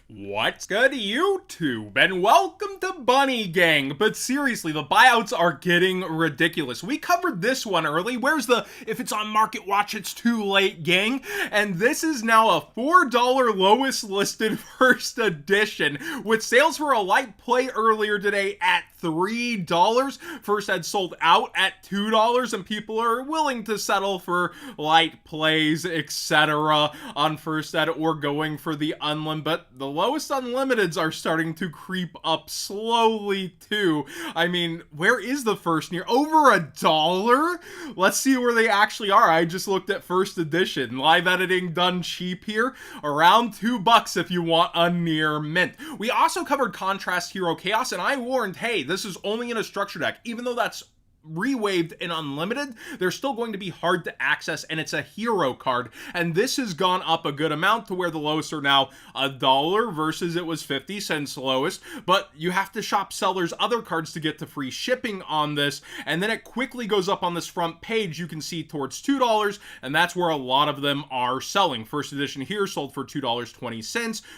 What's good, YouTube? And welcome to Bunny Gang. But seriously, the buyouts are getting ridiculous. We covered this one early. Where's the, if it's on Market Watch, it's too late, gang? And this is now a $4 lowest listed first edition, with sales for a light play earlier today at $3. First had sold out at $2, and people are willing to settle for light plays, etc. on first ed or going for the unlim. But the lowest unlimiteds are starting to creep up slowly too. I mean, where is the first near? Over $1? Let's see where they actually are. I just looked at first edition. Live editing done cheap here. Around $2 if you want a near mint. We also covered Contrast Hero Chaos, and I warned, hey, this is only in a structure deck. Even though that's rewaved in unlimited, they're still going to be hard to access, and it's a hero card, and this has gone up a good amount to where the lowest are now $1 versus it was 50 cents lowest. But you have to shop sellers other cards to get to free shipping on this, and then it quickly goes up on this front page. You can see towards $2, and that's where a lot of them are selling. First edition here sold for $2.20,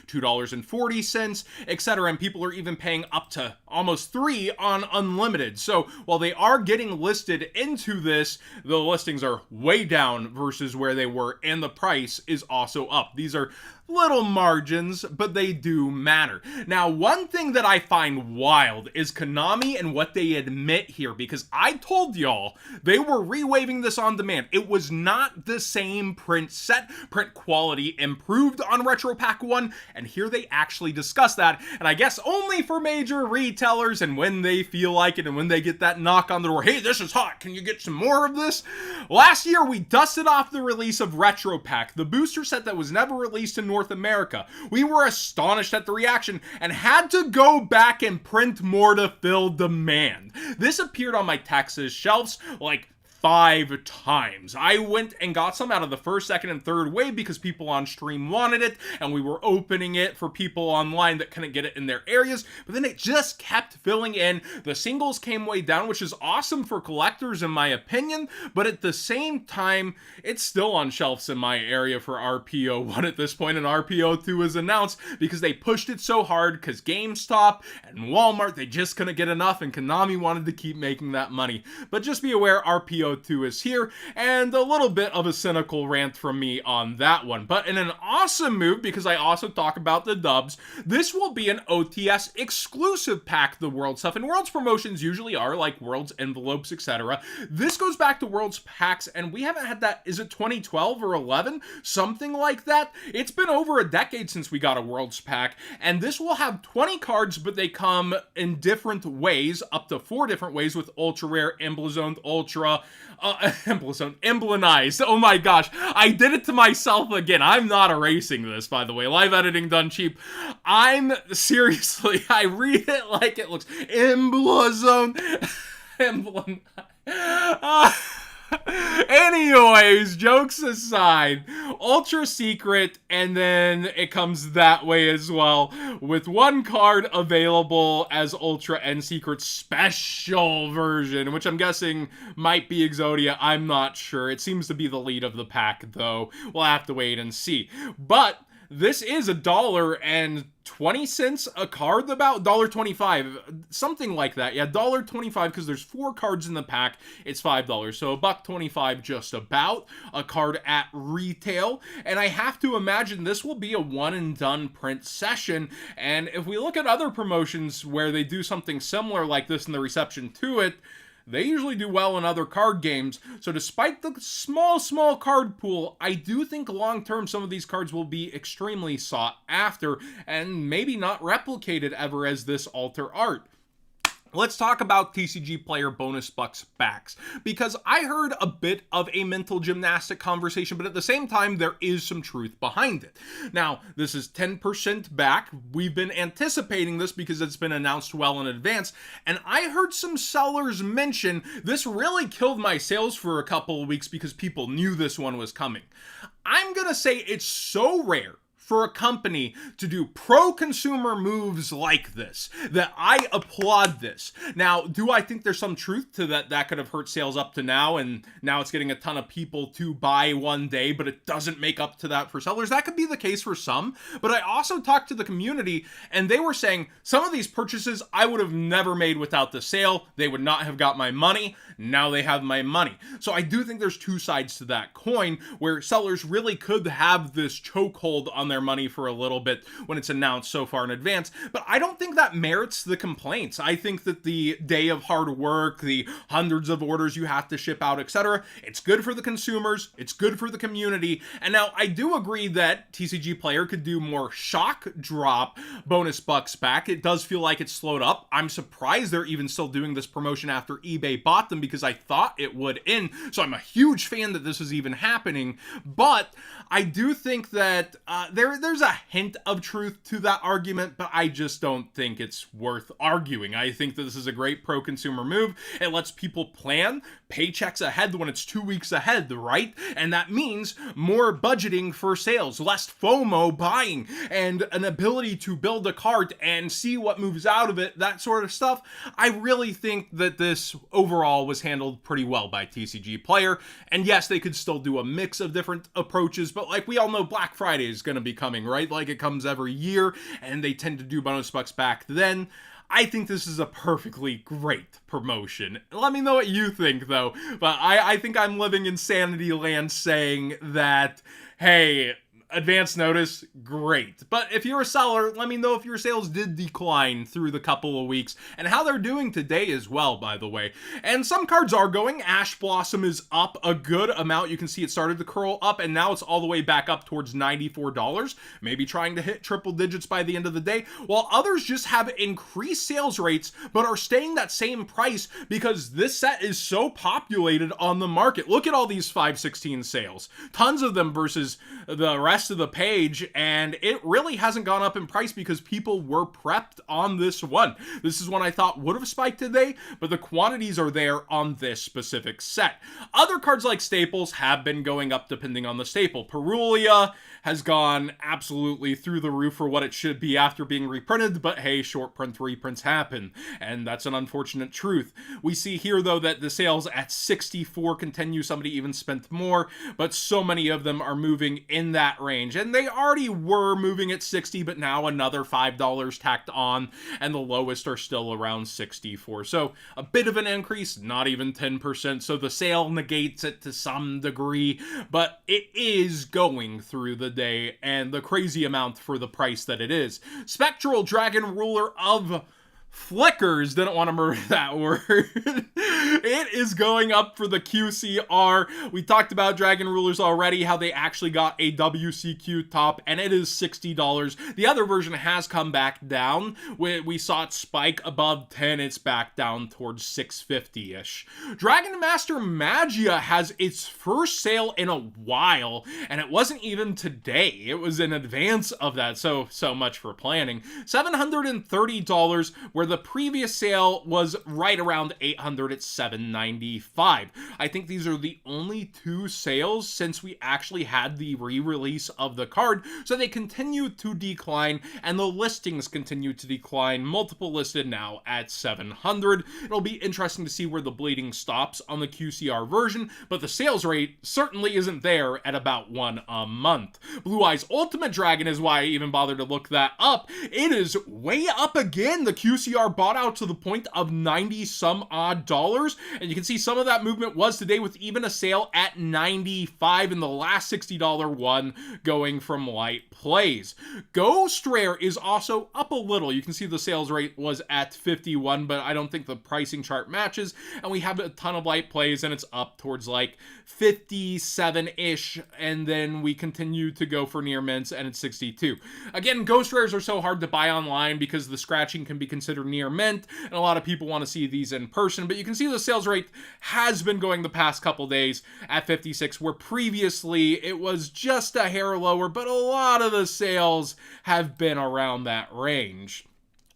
$2.40, etc., and people are even paying up to almost $3 on unlimited. So while they are getting listed into this, the listings are way down versus where they were, and the price is also up. These are little margins, but they do matter. Now, one thing that I find wild is Konami and what they admit here, because I told y'all they were rewaving this on demand. It was not the same print set. Print quality improved on Retro Pack 1, and here they actually discuss that, and I guess only for major retailers and when they feel like it and when they get that knock on the door, hey, this is hot, can you get some more of this? Last year, we dusted off the release of Retro Pack, the booster set that was never released in North America. We were astonished at the reaction and had to go back and print more to fill demand. This appeared on my Texas shelves like 5 times. I went and got some out of the first, second, and third wave because people on stream wanted it, and we were opening it for people online that couldn't get it in their areas, but then it just kept filling in. The singles came way down, which is awesome for collectors in my opinion, but at the same time, it's still on shelves in my area for RPO1 at this point, and RPO2 is announced because they pushed it so hard because GameStop and Walmart, they just couldn't get enough, and Konami wanted to keep making that money. But just be aware, RPO2 is here, and a little bit of a cynical rant from me on that one. But in an awesome move, because I also talk about the dubs, this will be an OTS exclusive pack, the World stuff, and World's promotions usually are like World's envelopes, etc. This goes back to World's packs, and we haven't had that, is it 2012 or 11? Something like that. It's been over a decade since we got a World's pack, and this will have 20 cards, but they come in different ways, up to 4 different ways, with Ultra Rare, Emblazoned, Ultra, Emblemized. Oh my gosh, I did it to myself again. I'm not erasing this, by the way. Live editing done cheap. I'm seriously, I read it like it looks. Emblazoned. Emblem. Anyways, jokes aside, ultra secret, and then it comes that way as well, with 1 card available as ultra and secret special version, which I'm guessing might be Exodia. I'm not sure. It seems to be the lead of the pack, though. We'll have to wait and see. But this is $1.20 a card, about $1.25, something like that. Yeah, $1.25, because there's 4 cards in the pack. It's $5, so $1.25 just about a card at retail. And I have to imagine this will be a one and done print session. And if we look at other promotions where they do something similar like this in the reception to it, they usually do well in other card games. So despite the small card pool, I do think long-term some of these cards will be extremely sought after and maybe not replicated ever as this alter art. Let's talk about TCG player bonus bucks backs, because I heard a bit of a mental gymnastic conversation, but at the same time, there is some truth behind it. Now, this is 10% back. We've been anticipating this because it's been announced well in advance, and I heard some sellers mention this really killed my sales for a couple of weeks because people knew this one was coming. I'm gonna say it's so rare for a company to do pro-consumer moves like this, that I applaud this. Now, do I think there's some truth to that could have hurt sales up to now, and now it's getting a ton of people to buy one day, but it doesn't make up to that for sellers? That could be the case for some, but I also talked to the community, and they were saying some of these purchases I would have never made without the sale. They would not have got my money. Now they have my money. So I do think there's two sides to that coin, where sellers really could have this chokehold on their money for a little bit when it's announced so far in advance, but I don't think that merits the complaints. I think that the day of hard work, the hundreds of orders you have to ship out, etc., it's good for the consumers, it's good for the community. And now I do agree that TCG Player could do more shock drop bonus bucks back. It does feel like it's slowed up. I'm surprised they're even still doing this promotion after eBay bought them, because I thought it would end. So I'm a huge fan that this is even happening, but I do think that there's a hint of truth to that argument, but I just don't think it's worth arguing. I think that this is a great pro-consumer move. It lets people plan paychecks ahead when it's 2 weeks ahead, right? And that means more budgeting for sales, less FOMO buying, and an ability to build a cart and see what moves out of it, that sort of stuff. I really think that this overall was handled pretty well by TCG Player. And yes, they could still do a mix of different approaches, but like we all know, Black Friday is going to be coming, right? Like it comes every year, and they tend to do bonus bucks back then. I think this is a perfectly great promotion. Let me know what you think, though. But I think I'm living in Sanity Land saying that, hey, advance notice, great. But if you're a seller, let me know if your sales did decline through the couple of weeks, and how they're doing today as well, by the way. And some cards are going. Ash Blossom is up a good amount. You can see it started to curl up, and now it's all the way back up towards $94, maybe trying to hit triple digits by the end of the day, while others just have increased sales rates, but are staying that same price because this set is so populated on the market. Look at all these 5/16 sales. Tons of them versus the rest of the page, and it really hasn't gone up in price because people were prepped on this one. This is one I thought would have spiked today, but the quantities are there on this specific set. Other cards like staples have been going up depending on the staple. Perulia has gone absolutely through the roof for what it should be after being reprinted, but hey, short print reprints happen, and that's an unfortunate truth. We see here, though, that the sales at 64 continue. Somebody even spent more, but so many of them are moving in that range, and they already were moving at 60, but now another $5 tacked on, and the lowest are still around 64. So a bit of an increase, not even 10%, so the sale negates it to some degree, but it is going through the day, and the crazy amount for the price that it is. Spectral Dragon Ruler of Flickers, didn't want to murder that word. It is going up for the QCR. We talked about Dragon Rulers already, how they actually got a WCQ top, and it is $60. The other version has come back down. We saw it spike above 10. It's back down towards 650-ish. Dragon Master Magia has its first sale in a while, and it wasn't even today. It was in advance of that, so much for planning. $730, where the previous sale was right around $800 at $795. I think these are the only two sales since we actually had the re-release of the card, so they continue to decline, and the listings continue to decline. Multiple listed now at 700. It'll be interesting to see where the bleeding stops on the QCR version, but the sales rate certainly isn't there at about one a month. Blue Eyes Ultimate Dragon is why I even bothered to look that up. It is way up again. The QCR bought out to the point of 90 some odd dollars, and you can see some of that movement was today with even a sale at 95 in the last $60 one going from Light Plays. Ghost Rare is also up a little. You can see the sales rate was at 51, but I don't think the pricing chart matches, and we have a ton of Light Plays, and it's up towards like 57-ish, and then we continue to go for near mints, and it's 62. Again, Ghost Rares are so hard to buy online because the scratching can be considered near mint, and a lot of people want to see these in person, but you can see the sales rate has been going the past couple days at 56, where previously it was just a hair lower, but a lot of the sales have been around that range.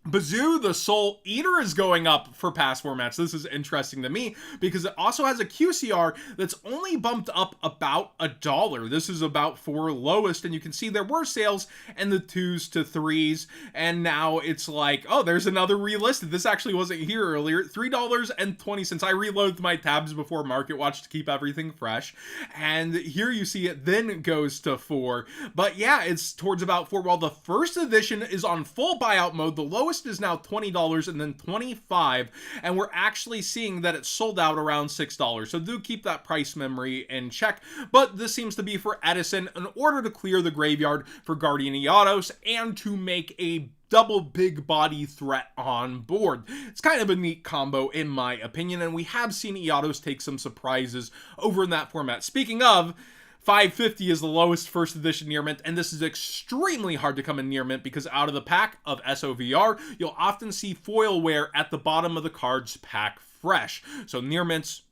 Bazoo, the Soul Eater, is going up for past formats. This is interesting to me because it also has a QCR that's only bumped up about $1. This is about for lowest, and you can see there were sales in the 2s to 3s, and now it's like, oh, there's another relisted. This actually wasn't here earlier. $3.20. I reloaded my tabs before Market Watch to keep everything fresh, and here you see it then goes to 4. But yeah, it's towards about 4. While the first edition is on full buyout mode, the lowest is now $20 and then $25, and we're actually seeing that it's sold out around $6. So do keep that price memory in check. But this seems to be for Edison in order to clear the graveyard for Guardian Eotos and to make a double big body threat on board. It's kind of a neat combo in my opinion, and we have seen Eotos take some surprises over in that format. Speaking of, 550 is the lowest first edition near mint, and this is extremely hard to come in near mint because out of the pack of SOVR, you'll often see foil wear at the bottom of the card's pack fresh. So near mints,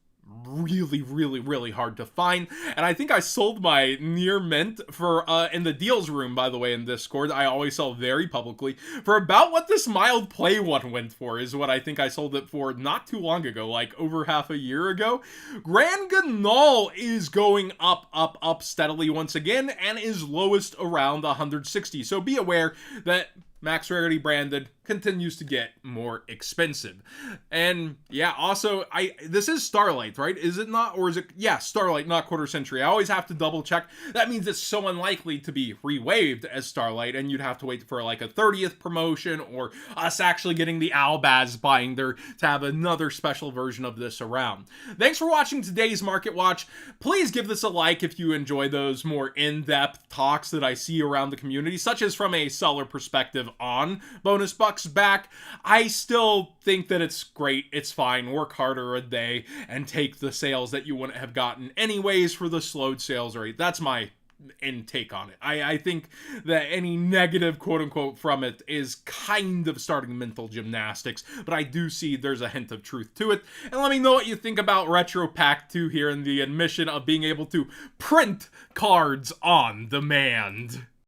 really hard to find. And I think I sold my near mint for in the deals room, by the way, in Discord. I always sell very publicly for about what this mild play one went for, is what I think I sold it for not too long ago, like over half a year ago. Grand Ganal is going up steadily once again and is lowest around 160. So be aware that Max Rarity branded continues to get more expensive. And yeah, also, this is Starlight, right? Is it not? Or is it? Yeah, Starlight, not Quarter Century. I always have to double check. That means it's so unlikely to be re-waived as Starlight, and you'd have to wait for like a 30th promotion or us actually getting the Albaz binder to have another special version of this around. Thanks for watching today's Market Watch. Please give this a like if you enjoy those more in-depth talks that I see around the community, such as from a seller perspective on bonus bucks back. I still think that it's great, it's fine, work harder a day and take the sales that you wouldn't have gotten anyways for the slowed sales rate. That's my intake on it. I think that any negative quote-unquote from it is kind of starting mental gymnastics, but I do see there's a hint of truth to it. And let me know what you think about Retro Pack 2 here and the admission of being able to print cards on demand.